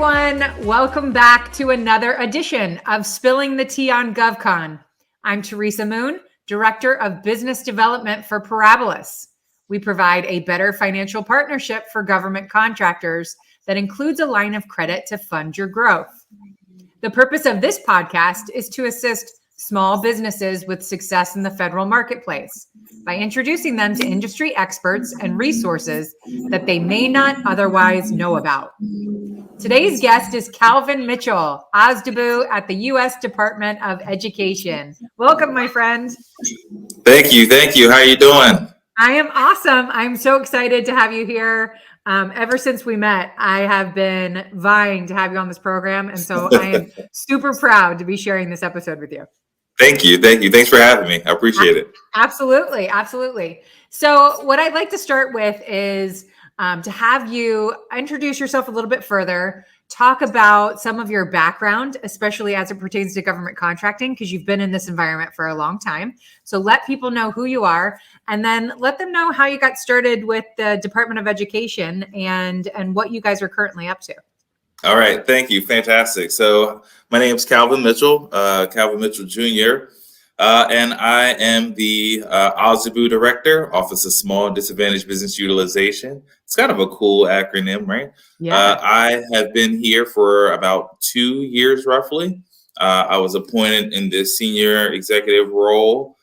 everyone. Welcome back to another edition of Spilling the Tea on GovCon. I'm Teresa Moon, Director of Business Development for Parabolis. We provide a better financial partnership for government contractors that includes a line of credit to fund your growth. The purpose of this podcast is to assist small businesses with success in the federal marketplace by introducing them to industry experts and resources that they may not otherwise know about. Today's guest is Calvin Mitchell, OSDBU at the U.S. Department of Education. Welcome, my friend. Thank you. How are you doing? I am awesome. I'm so excited to have you here. Ever since we met, I have been vying to have you on this program. And so I am super proud to be sharing this episode with you. Thank you. Thanks for having me. I appreciate it. Absolutely. So what I'd like to start with is to have you introduce yourself a little bit further, talk about some of your background, especially as it pertains to government contracting, because you've been in this environment for a long time. So let people know who you are, and then let them know how you got started with the Department of Education and what you guys are currently up to. All right. Thank you. Fantastic. So my name is Calvin Mitchell, Calvin Mitchell Jr., and I am the OSDBU Director, Office of Small and Disadvantaged Business Utilization. It's kind of a cool acronym, right? Yeah. I have been here for about 2 years, roughly. I was appointed in the senior executive role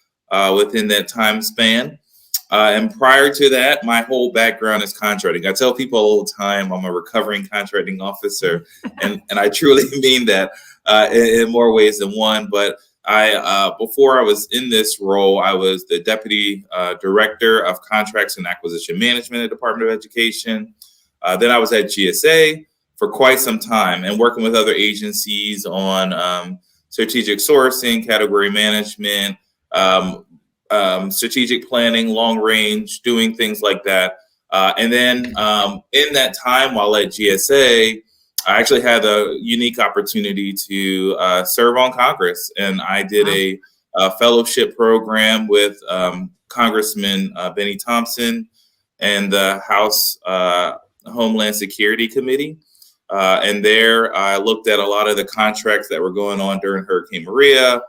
within that time span. And prior to that, my whole background is contracting. I tell people all the time I'm a recovering contracting officer, and I truly mean that in more ways than one. But before I was in this role, I was the Deputy Director of Contracts and Acquisition Management at the Department of Education. Then I was at GSA for quite some time and working with other agencies on strategic sourcing, category management, strategic planning, long range, doing things like that. And then in that time while at GSA, I actually had a unique opportunity to serve on Congress. And I did a fellowship program with Congressman Benny Thompson and the House Homeland Security Committee. And there I looked at a lot of the contracts that were going on during Hurricane Maria.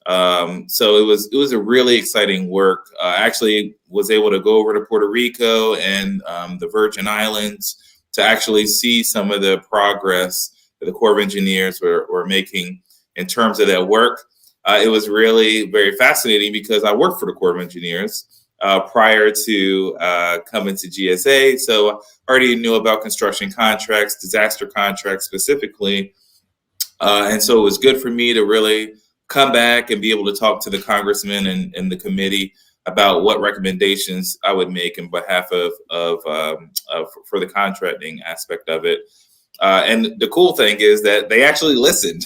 So it was a really exciting work. I actually was able to go over to Puerto Rico and the Virgin Islands to actually see some of the progress that the Corps of Engineers were making in terms of that work. It was really very fascinating because I worked for the Corps of Engineers prior to coming to GSA. So I already knew about construction contracts, disaster contracts specifically. And so it was good for me to really come back and be able to talk to the congressman and the committee about what recommendations I would make in behalf of for the contracting aspect of it. And the cool thing is that they actually listened.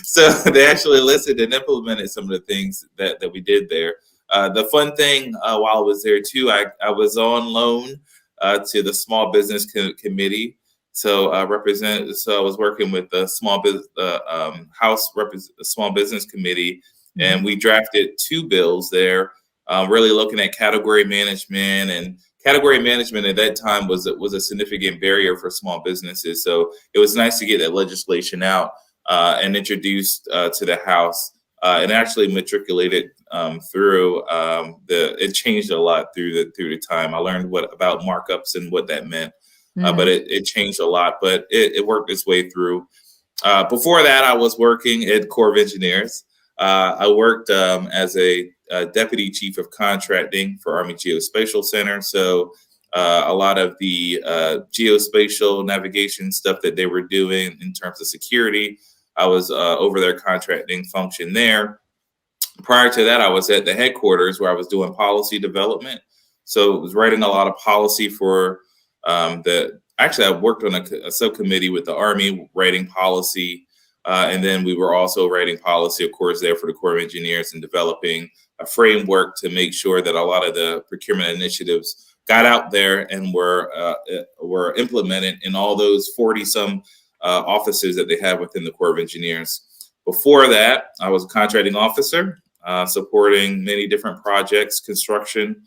So they actually listened and implemented some of the things that we did there. The fun thing while I was there too, I was on loan to the Small Business Committee. So I was working with the House Small Business Committee, and we drafted 2 bills there, really looking at category management. And category management at that time was a significant barrier for small businesses. So it was nice to get that legislation out and introduced to the House, and actually matriculated through. It changed a lot through the time. I learned about markups and what that meant. But it changed a lot, but it worked its way through. Before that, I was working at Corps of Engineers. I worked as a Deputy Chief of Contracting for Army Geospatial Center. So a lot of the geospatial navigation stuff that they were doing in terms of security, I was over their contracting function there. Prior to that, I was at the headquarters where I was doing policy development. So I was writing a lot of policy for I worked on a subcommittee with the Army writing policy. And then we were also writing policy, of course, there for the Corps of Engineers and developing a framework to make sure that a lot of the procurement initiatives got out there and were implemented in all those 40-some offices that they have within the Corps of Engineers. Before that, I was a contracting officer supporting many different projects, construction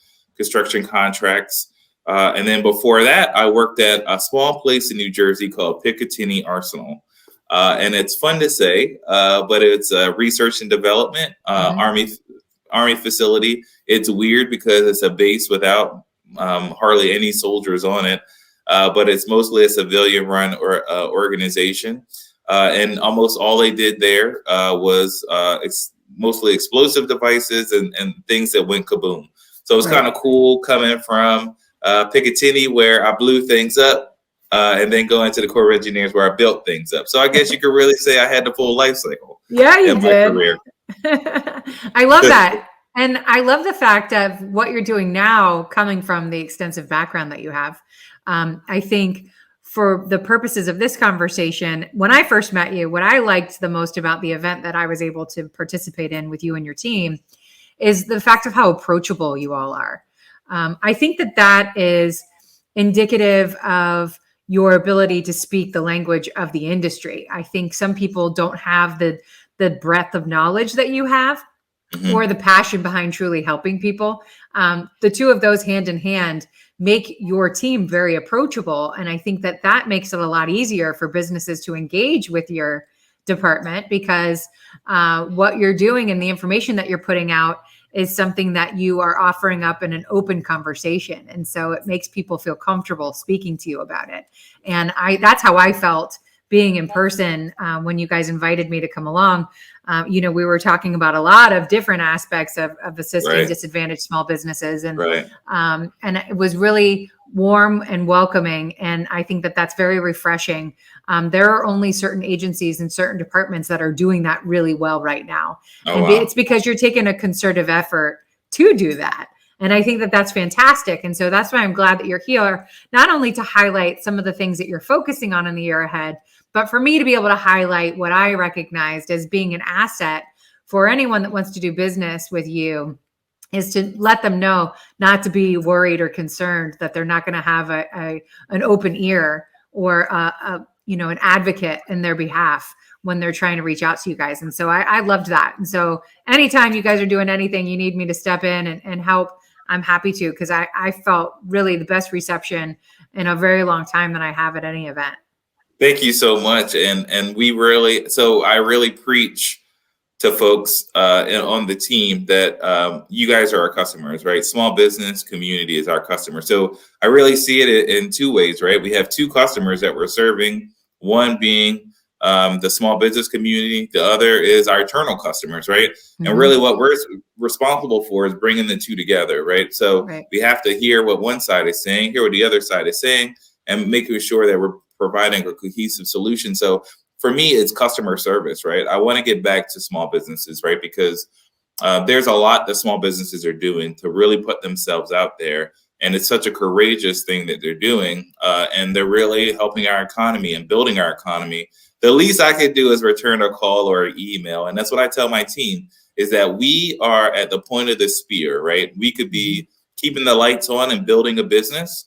contracts. And then before that, I worked at a small place in New Jersey called Picatinny Arsenal. And it's fun to say, but it's research and development, Army facility. It's weird because it's a base without hardly any soldiers on it, but it's mostly a civilian-run organization. And almost all they did there was mostly explosive devices and things that went kaboom. So it's kind of cool coming from Picatinny, where I blew things up, and then go into the Corps of Engineers, where I built things up. So I guess you could really say I had the full life cycle. Yeah, you in did. My career. I love that. And I love the fact of what you're doing now, coming from the extensive background that you have. I think for the purposes of this conversation, when I first met you, what I liked the most about the event that I was able to participate in with you and your team is the fact of how approachable you all are. I think that is indicative of your ability to speak the language of the industry. I think some people don't have the breadth of knowledge that you have, or the passion behind truly helping people. The two of those hand in hand make your team very approachable. And I think that makes it a lot easier for businesses to engage with your department, because what you're doing and the information that you're putting out is something that you are offering up in an open conversation. And so it makes people feel comfortable speaking to you about it. And that's how I felt being in person when you guys invited me to come along. We were talking about a lot of different aspects of assisting disadvantaged small businesses. And it was really warm and welcoming. And I think that's very refreshing. There are only certain agencies and certain departments that are doing that really well right now. It's because you're taking a concerted effort to do that. And I think that's fantastic. And so that's why I'm glad that you're here, not only to highlight some of the things that you're focusing on in the year ahead, but for me to be able to highlight what I recognized as being an asset for anyone that wants to do business with you, is to let them know not to be worried or concerned that they're not going to have an open ear or an advocate in their behalf when they're trying to reach out to you guys. And so I loved that. And so anytime you guys are doing anything, you need me to step in and help, I'm happy to, because I felt really the best reception in a very long time that I have at any event. Thank you so much. And I really preach to folks on the team that you guys are our customers, right? Small business community is our customer. So I really see it in two ways, right? We have two customers that we're serving, one being the small business community. The other is our eternal customers, right? And really what we're responsible for is bringing the two together, right? So we have to hear what one side is saying, hear what the other side is saying, and making sure that we're providing a cohesive solution. So for me, it's customer service, right? I want to get back to small businesses, right? Because there's a lot that small businesses are doing to really put themselves out there. And it's such a courageous thing that they're doing. And they're really helping our economy and building our economy. The least I could do is return a call or an email. And that's what I tell my team, is that we are at the point of the spear, right? We could be keeping the lights on and building a business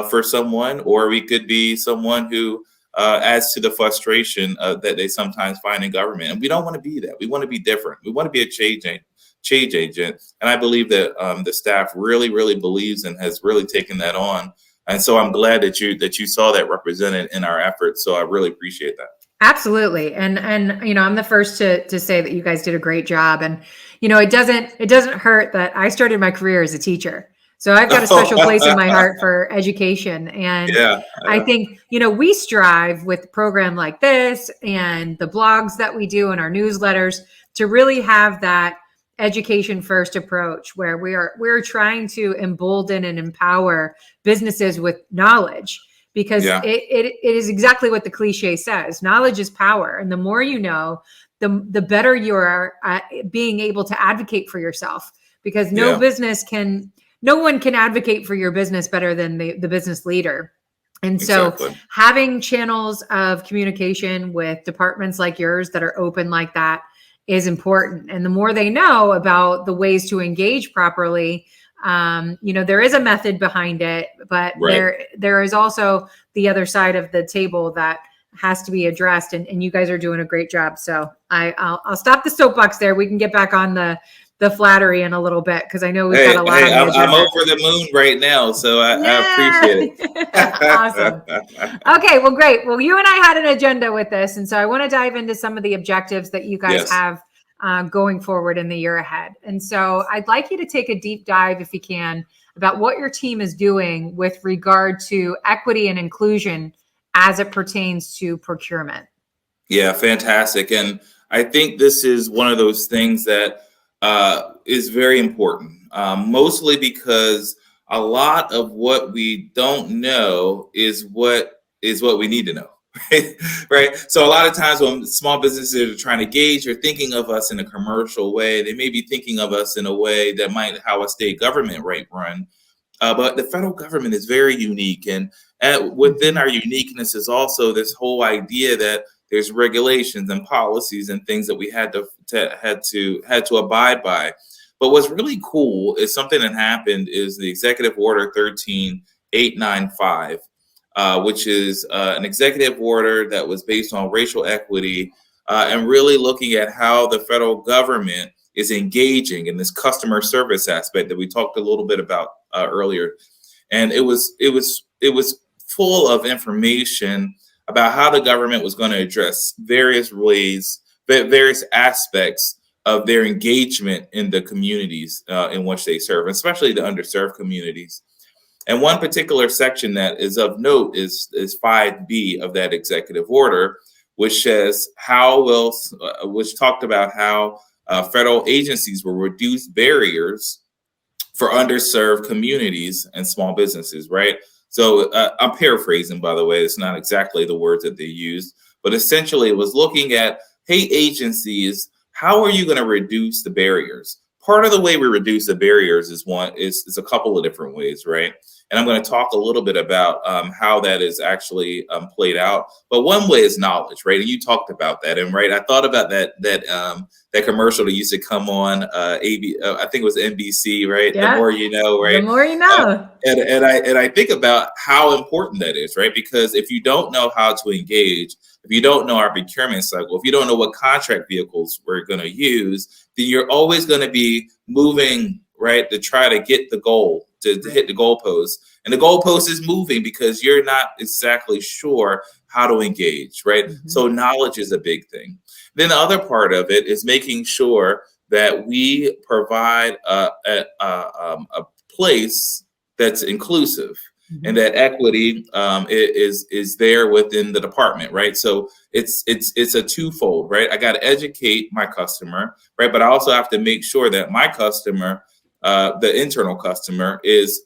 for someone, or we could be someone who adds to the frustration that they sometimes find in government. And we don't want to be that. We want to be different. We want to be a change agent. And I believe that the staff really, really believes and has really taken that on. And so I'm glad that you saw that represented in our efforts. So I really appreciate that. Absolutely. And I'm the first to say that you guys did a great job. And, it doesn't hurt that I started my career as a teacher. So I've got a special place in my heart for education. And I think, we strive with a program like this and the blogs that we do and our newsletters to really have that education first approach, where we're trying to embolden and empower businesses with knowledge, because it is exactly what the cliche says. Knowledge is power. And the more you know, the better you are at being able to advocate for yourself, because no one can advocate for your business better than the business leader. And so having channels of communication with departments like yours that are open like that is important. And the more they know about the ways to engage properly, there is a method behind it, but there is also the other side of the table that has to be addressed. And you guys are doing a great job. So I'll stop the soapbox there. We can get back on the the flattery in a little bit, because I know we've got a lot on the agenda. I'm over the moon right now, so I appreciate it. Awesome. Okay, well, great. Well, you and I had an agenda with this, and so I want to dive into some of the objectives that you guys have going forward in the year ahead. And so I'd like you to take a deep dive, if you can, about what your team is doing with regard to equity and inclusion as it pertains to procurement. Yeah, fantastic. And I think this is one of those things that is very important, mostly because a lot of what we don't know is what we need to know. Right. So a lot of times when small businesses are trying to gauge or thinking of us in a commercial way, they may be thinking of us in a way that might how a state government might run. But the federal government is very unique, and within our uniqueness is also this whole idea that there's regulations and policies and things that we had to abide by. But what's really cool is something that happened is the Executive Order 13895, which is an executive order that was based on racial equity and really looking at how the federal government is engaging in this customer service aspect that we talked a little bit about earlier. And it was full of information about how the government was going to address various ways, various aspects of their engagement in the communities in which they serve, especially the underserved communities. And one particular section that is of note is 5B of that executive order, which says which talked about how federal agencies will reduce barriers for underserved communities and small businesses, right? So I'm paraphrasing, by the way, it's not exactly the words that they used, but essentially it was looking at, hey, agencies, how are you going to reduce the barriers? Part of the way we reduce the barriers is a couple of different ways, right? And I'm going to talk a little bit about how that is actually played out. But one way is knowledge, right? And you talked about that, and right, I thought about that commercial that used to come on I think it was NBC, right? Yeah. The more you know, right? The more you know. And I think about how important that is, right? Because if you don't know how to engage, if you don't know our procurement cycle, if you don't know what contract vehicles we're going to use, then you're always going to be moving, right, to try to get the goal, to hit the goalpost. And the goalpost is moving because you're not exactly sure how to engage, right? Mm-hmm. So knowledge is a big thing. Then the other part of it is making sure that we provide a place that's inclusive. Mm-hmm. And that equity is there within the department, right? So it's a twofold, right? I got to educate my customer, right? But I also have to make sure that my customer, the internal customer, is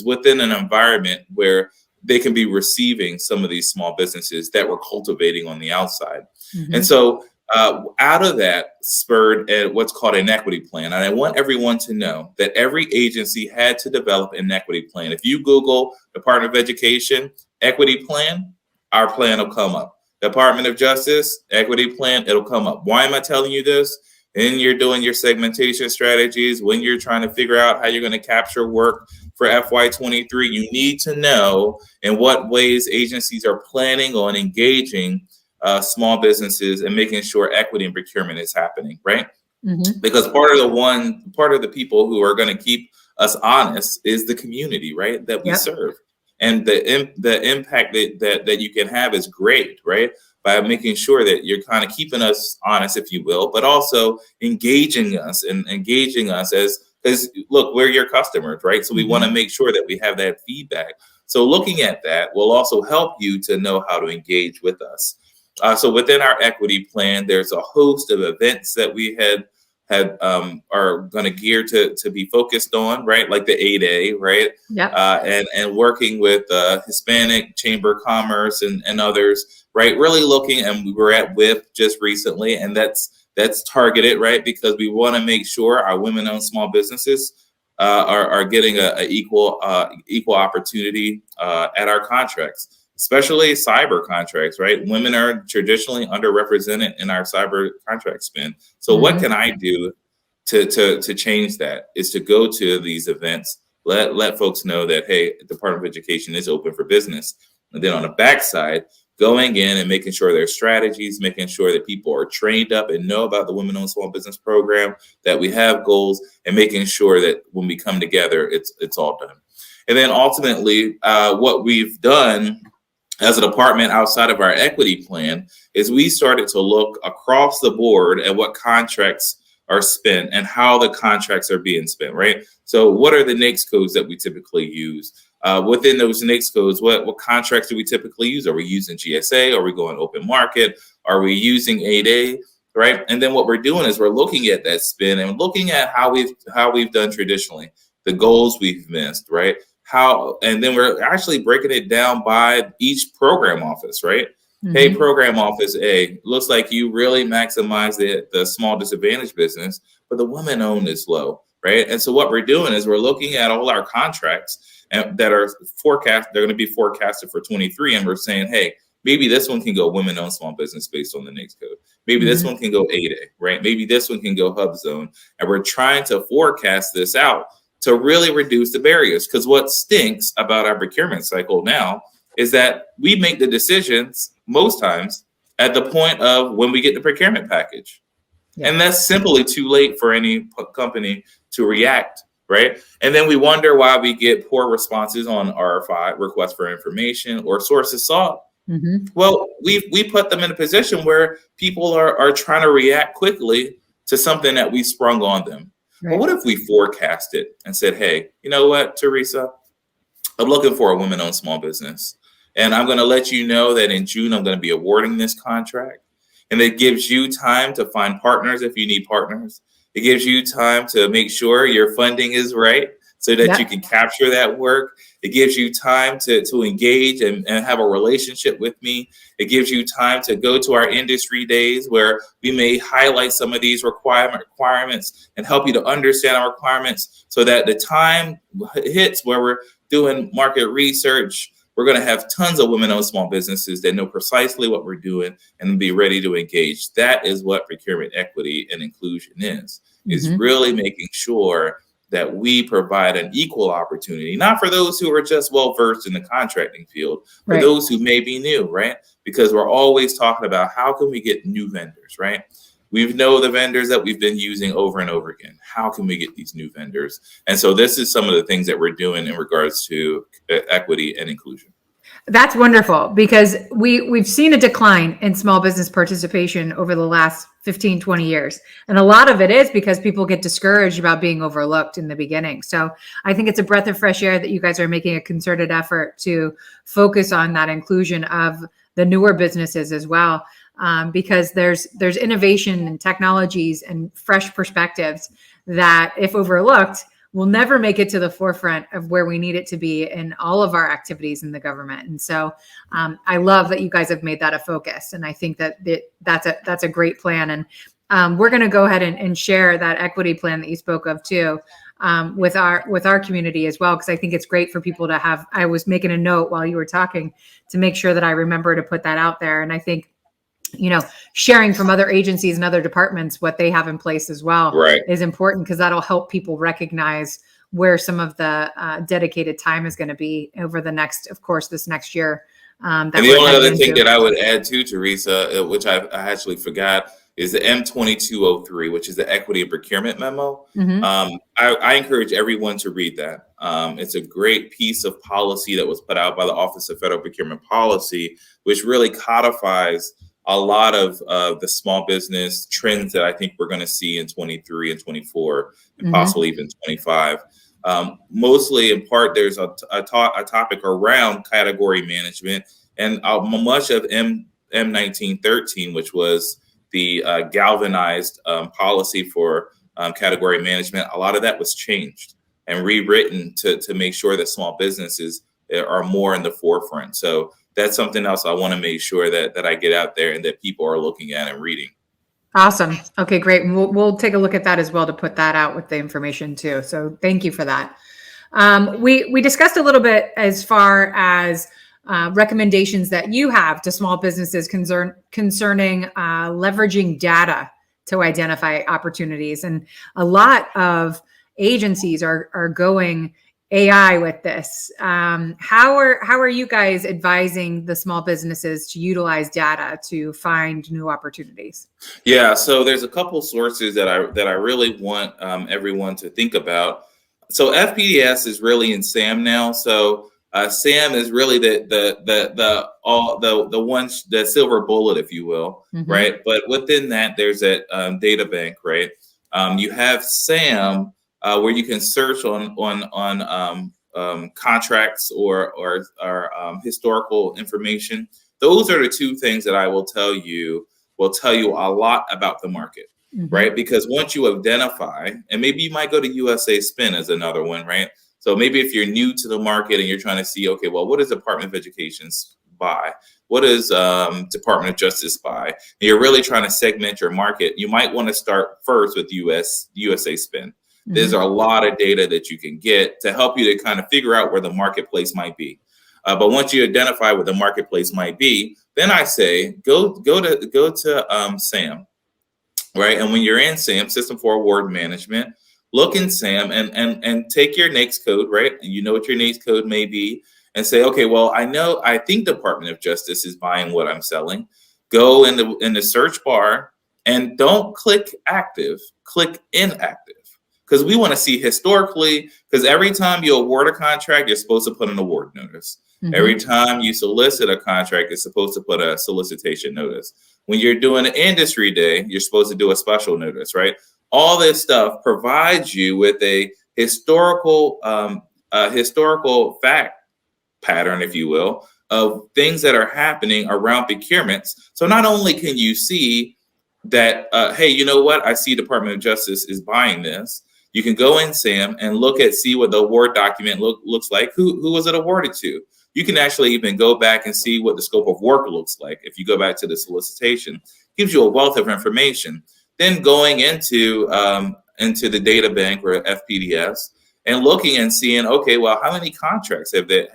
within an environment where they can be receiving some of these small businesses that we're cultivating on the outside. Mm-hmm. And so out of that spurred what's called an equity plan. And I want everyone to know that every agency had to develop an equity plan. If you Google Department of Education, equity plan, our plan will come up. Department of Justice, equity plan, it'll come up. Why am I telling you this? And you're doing your segmentation strategies, when you're trying to figure out how you're going to capture work for FY23, you need to know in what ways agencies are planning on engaging small businesses and making sure equity and procurement is happening, right? Mm-hmm. Because part of the people who are going to keep us honest is the community, right, that we serve. And the impact that you can have is great, right? By making sure that you're kind of keeping us honest, if you will, but also engaging us as look, we're your customers, right? So we want to make sure that we have that feedback. So looking at that will also help you to know how to engage with us. So within our equity plan, there's a host of events that we are going to gear to be focused on, right? Like the 8A, right? Yeah. And working with Hispanic Chamber of Commerce and others, right? Really looking, and we were at WIP just recently, and that's targeted, right? Because we want to make sure our women-owned small businesses are getting a equal opportunity at our contracts. Especially cyber contracts, right? Women are traditionally underrepresented in our cyber contract spend. So what can I do to change that? Is to go to these events, let folks know that, hey, the Department of Education is open for business. And then on the backside, going in and making sure there's strategies, making sure that people are trained up and know about the Women-Owned Small Business Program, that we have goals, and making sure that when we come together, it's all done. And then ultimately, what we've done as a department outside of our equity plan is we started to look across the board at what contracts are spent and how the contracts are being spent, right? So what are the NAICS codes that we typically use? Within those NAICS codes, what contracts do we typically use? Are we using GSA? Are we going open market? Are we using 8A? Right? And then what we're doing is we're looking at that spend and looking at how we've done traditionally, the goals we've missed, right? And then we're actually breaking it down by each program office, right? Mm-hmm. Hey, program office A, looks like you really maximize the small disadvantaged business, but the women-owned is low, right? And so what we're doing is we're looking at all our contracts that are they're going to be forecasted for 23, and we're saying, hey, maybe this one can go women-owned small business based on the NAICS code. Maybe this one can go 8A, right? Maybe this one can go hub zone. And we're trying to forecast this out to really reduce the barriers. Because what stinks about our procurement cycle now is that we make the decisions most times at the point of when we get the procurement package. Yeah. And that's simply too late for any company to react, right? And then we wonder why we get poor responses on RFI, request for information, or sources sought. Mm-hmm. Well, we put them in a position where people are trying to react quickly to something that we sprung on them. Right. But what if we forecast it and said, hey, you know what, Teresa, I'm looking for a women-owned small business. And I'm going to let you know that in June, I'm going to be awarding this contract. And it gives you time to find partners if you need partners. It gives you time to make sure your funding is right so that you can capture that work. It gives you time to engage and have a relationship with me. It gives you time to go to our industry days where we may highlight some of these requirements and help you to understand our requirements so that the time hits where we're doing market research, we're going to have tons of women-owned small businesses that know precisely what we're doing and be ready to engage. That is what procurement equity and inclusion is really making sure that we provide an equal opportunity, not for those who are just well-versed in the contracting field, but those who may be new, right? Because we're always talking about how can we get new vendors, right? We know the vendors that we've been using over and over again. How can we get these new vendors? And so this is some of the things that we're doing in regards to equity and inclusion. That's wonderful, because we've seen a decline in small business participation over the last 15, 20 years. And a lot of it is because people get discouraged about being overlooked in the beginning. So I think it's a breath of fresh air that you guys are making a concerted effort to focus on that inclusion of the newer businesses as well. Because there's innovation and technologies and fresh perspectives that, if overlooked, will never make it to the forefront of where we need it to be in all of our activities in the government. And so I love that you guys have made that a focus. And I think that's a great plan. And we're going to go ahead and share that equity plan that you spoke of too, with our community as well, because I think it's great for people to have. I was making a note while you were talking to make sure that I remember to put that out there. And I think, sharing from other agencies and other departments what they have in place as well is important, because that'll help people recognize where some of the dedicated time is going to be over the next, of course, this next year. And the only other thing that I would add to, Teresa, which I actually forgot, is the M2203, which is the Equity and Procurement Memo. Mm-hmm. I encourage everyone to read that. It's a great piece of policy that was put out by the Office of Federal Procurement Policy, which really codifies a lot of the small business trends that I think we're going to see in 23 and 24 and possibly even 25. Mostly in part, there's a topic around category management, and much of M1913, which was the galvanized policy for category management, a lot of that was changed and rewritten to make sure that small businesses are more in the forefront. So that's something else I want to make sure that I get out there and that people are looking at and reading. Awesome. Okay, great. And we'll take a look at that as well to put that out with the information too. So thank you for that. We discussed a little bit as far as recommendations that you have to small businesses concerning leveraging data to identify opportunities. And a lot of agencies are going AI with this. How are you guys advising the small businesses to utilize data to find new opportunities? Yeah, so there's a couple sources that I really want everyone to think about. So FPDS is really in SAM now. So SAM is really the silver bullet, if you will, Mm-hmm. right? But within that, there's that data bank, right? You have SAM where you can search on contracts or historical information. Those are the two things that I will tell you a lot about the market, Mm-hmm. right? Because once you identify, and maybe you might go to USA Spin as another one, right? So maybe if you're new to the market and you're trying to see, okay, well, what does Department of Education buy? What does Department of Justice buy? And you're really trying to segment your market. You might want to start first with USA Spin. Mm-hmm. There's a lot of data that you can get to help you to kind of figure out where the marketplace might be. But once you identify what the marketplace might be, then I say go to SAM, right? And when you're in SAM, System for Award Management, look in SAM and take your NAICS code, right? You know what your NAICS code may be, and say, okay, well, I think Department of Justice is buying what I'm selling. Go in the search bar and don't click active, click inactive. Because we want to see historically, because every time you award a contract, you're supposed to put an award notice. Mm-hmm. Every time you solicit a contract, you're supposed to put a solicitation notice. When you're doing an industry day, you're supposed to do a special notice, right? All this stuff provides you with a historical fact pattern, if you will, of things that are happening around procurements. So not only can you see that, hey, you know what? I see Department of Justice is buying this. You can go in, Sam, and see what the award document looks like. Who was it awarded to? You can actually even go back and see what the scope of work looks like. If you go back to the solicitation, it gives you a wealth of information. Then going into the data bank or FPDS and looking and seeing, okay, well, how many contracts have they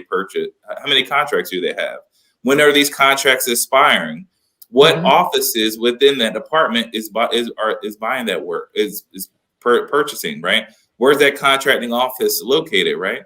purchased? How many contracts do they have? When are these contracts expiring? What Mm-hmm. offices within that department is buying that work, is purchasing, right? Where's that contracting office located, right?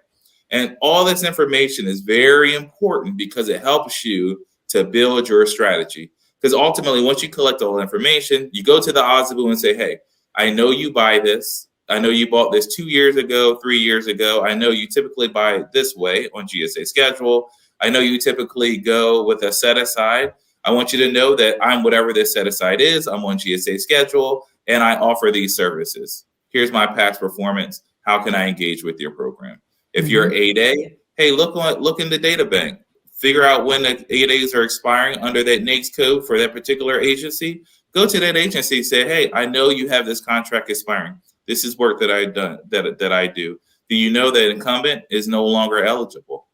And all this information is very important because it helps you to build your strategy. Because ultimately, once you collect all the information, you go to the OSABU and say, hey, I know you buy this. I know you bought this 2 years ago, 3 years ago. I know you typically buy it this way on GSA schedule. I know you typically go with a set aside. I want you to know that I'm whatever this set aside is. I'm on GSA schedule and I offer these services. Here's my past performance. How can I engage with your program? If you're 8A, hey, look in the data bank. Figure out when the 8As are expiring under that NAICS code for that particular agency. Go to that agency, say, hey, I know you have this contract expiring. This is work that I do. Do you know that incumbent is no longer eligible?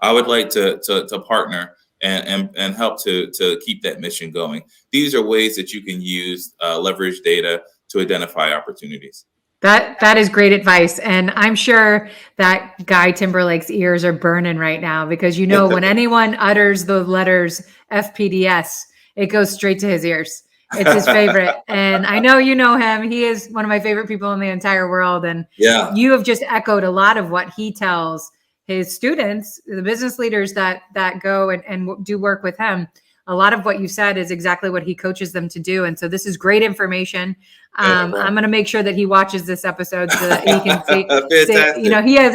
I would like to partner and help to keep that mission going. These are ways that you can use leverage data to identify opportunities. That is great advice. And I'm sure that Guy Timberlake's ears are burning right now because, when anyone utters the letters FPDS, it goes straight to his ears. It's his favorite. And I know you know him. He is one of my favorite people in the entire world. And you have just echoed a lot of what he tells his students, the business leaders that go and do work with him. A lot of what you said is exactly what he coaches them to do. And so this is great information. I'm going to make sure that he watches this episode so that he can see,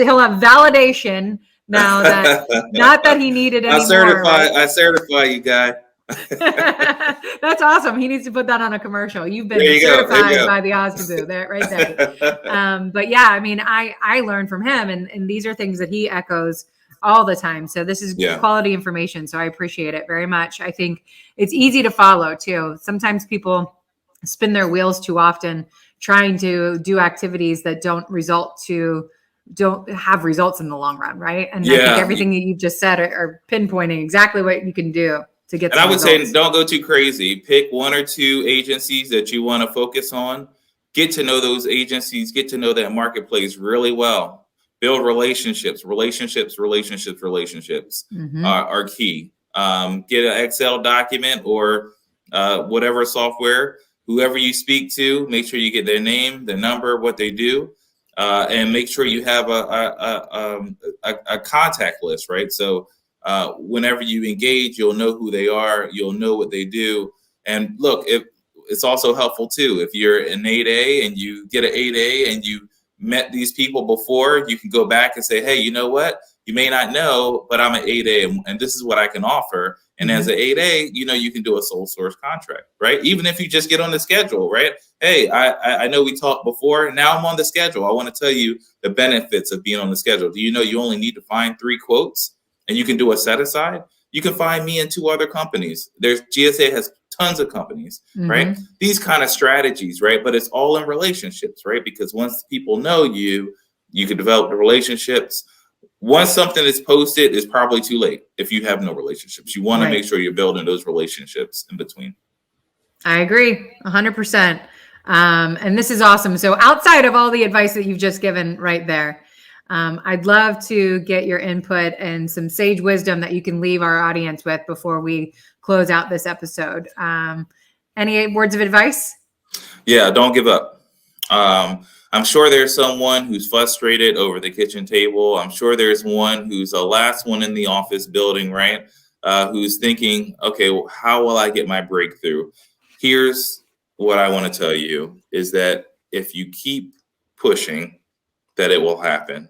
he'll have validation now that not that he needed anymore. I certify you, Guy. That's awesome. He needs to put that on a commercial. You've been certified by the OSABU there, right there. But yeah, I mean, I learned from him and these are things that he echoes all the time. So this is quality information. So I appreciate it very much. I think it's easy to follow too. Sometimes people spin their wheels too often trying to do activities that don't have results in the long run. Right. And I think everything that you've just said are pinpointing exactly what you can do to get. And I would say, don't go too crazy. Pick 1 or 2 agencies that you want to focus on. Get to know those agencies, get to know that marketplace really well. Build relationships are key. Get an Excel document or whatever software, whoever you speak to, make sure you get their name, their number, what they do. and make sure you have a contact list, right? So whenever you engage, you'll know who they are, you'll know what they do. And look, it's also helpful too. If you're an 8A and you get an 8A and you met these people before, you can go back and say, hey, you know what? You may not know, but I'm an 8A and this is what I can offer. And as an 8A, you can do a sole source contract, right? Even if you just get on the schedule, right? Hey, I know we talked before. Now I'm on the schedule. I want to tell you the benefits of being on the schedule. Do you know you only need to find 3 quotes and you can do a set aside? You can find me and 2 other companies. GSA has tons of companies, right? These kind of strategies, right? But it's all in relationships, right? Because once people know you, you can develop the relationships. Once something is posted, it's probably too late if you have no relationships. You want to make sure you're building those relationships in between. I agree 100%. And this is awesome. So outside of all the advice that you've just given right there, I'd love to get your input and some sage wisdom that you can leave our audience with before we close out this episode. Any words of advice? Yeah, don't give up. I'm sure there's someone who's frustrated over the kitchen table. I'm sure there's one who's the last one in the office building, right? Who's thinking, okay, well, how will I get my breakthrough? Here's what I want to tell you is that if you keep pushing, that it will happen.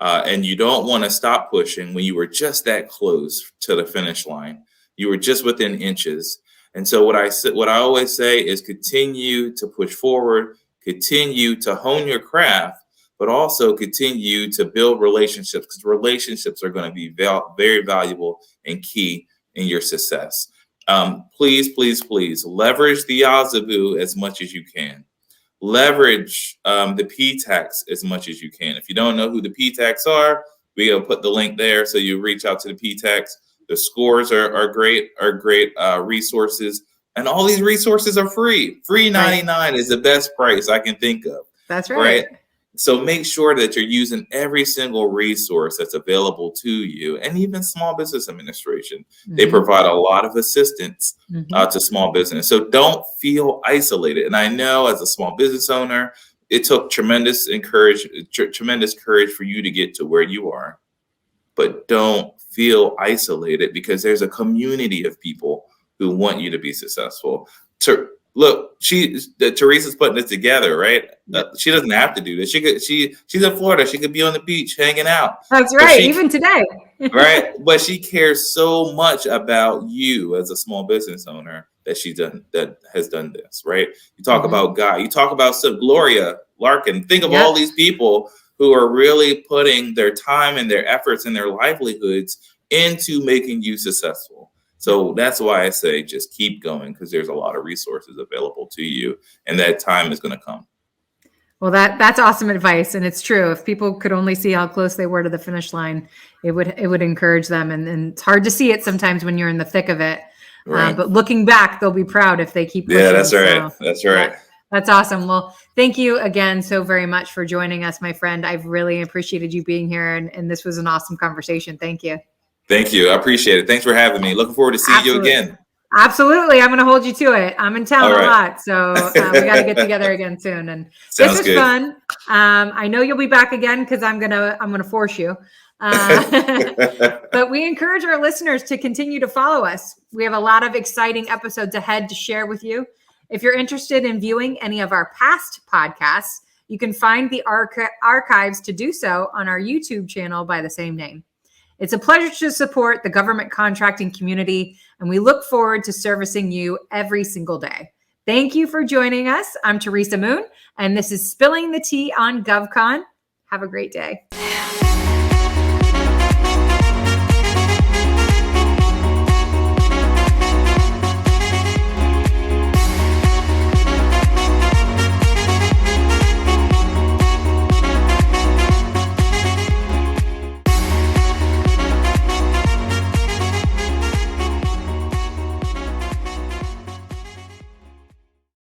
And you don't want to stop pushing when you were just that close to the finish line. You were just within inches. And so what I always say is continue to push forward, continue to hone your craft, but also continue to build relationships, because relationships are going to be very valuable and key in your success. Please, please, please leverage the Yazabu as much as you can. Leverage the PTACs as much as you can. If you don't know who the PTACs are, we'll put the link there so you reach out to the PTACs. The scores are great resources. And all these resources are free. Free 99 is the best price I can think of. That's right. So make sure that you're using every single resource that's available to you. And even Small Business Administration, they provide a lot of assistance to small business. So don't feel isolated. And I know as a small business owner, it took tremendous courage for you to get to where you are. But don't feel isolated, because there's a community of people who want you to be successful. Look, Teresa's putting this together, right? She doesn't have to do this. She's in Florida. She could be on the beach hanging out. That's right. Even today. Right. But she cares so much about you as a small business owner that has done this, right? You talk about Guy. You talk about Gloria Larkin. Think of all these people who are really putting their time and their efforts and their livelihoods into making you successful. So that's why I say just keep going, because there's a lot of resources available to you, and that time is going to come. Well, that's awesome advice, and it's true. If people could only see how close they were to the finish line, it would encourage them. And it's hard to see it sometimes when you're in the thick of it. Right. But looking back, they'll be proud if they keep pushing. Yeah, that's right. That's right. That's awesome. Well, thank you again so very much for joining us, my friend. I've really appreciated you being here, and this was an awesome conversation. Thank you. Thank you. I appreciate it. Thanks for having me. Looking forward to seeing you again. Absolutely. I'm going to hold you to it. I'm in town a lot, so we got to get together again soon. And this is fun. I know you'll be back again, because I'm gonna force you. But we encourage our listeners to continue to follow us. We have a lot of exciting episodes ahead to share with you. If you're interested in viewing any of our past podcasts, you can find the archives to do so on our YouTube channel by the same name. It's a pleasure to support the government contracting community, and we look forward to servicing you every single day. Thank you for joining us. I'm Teresa Moon, and this is Spilling the Tea on GovCon. Have a great day.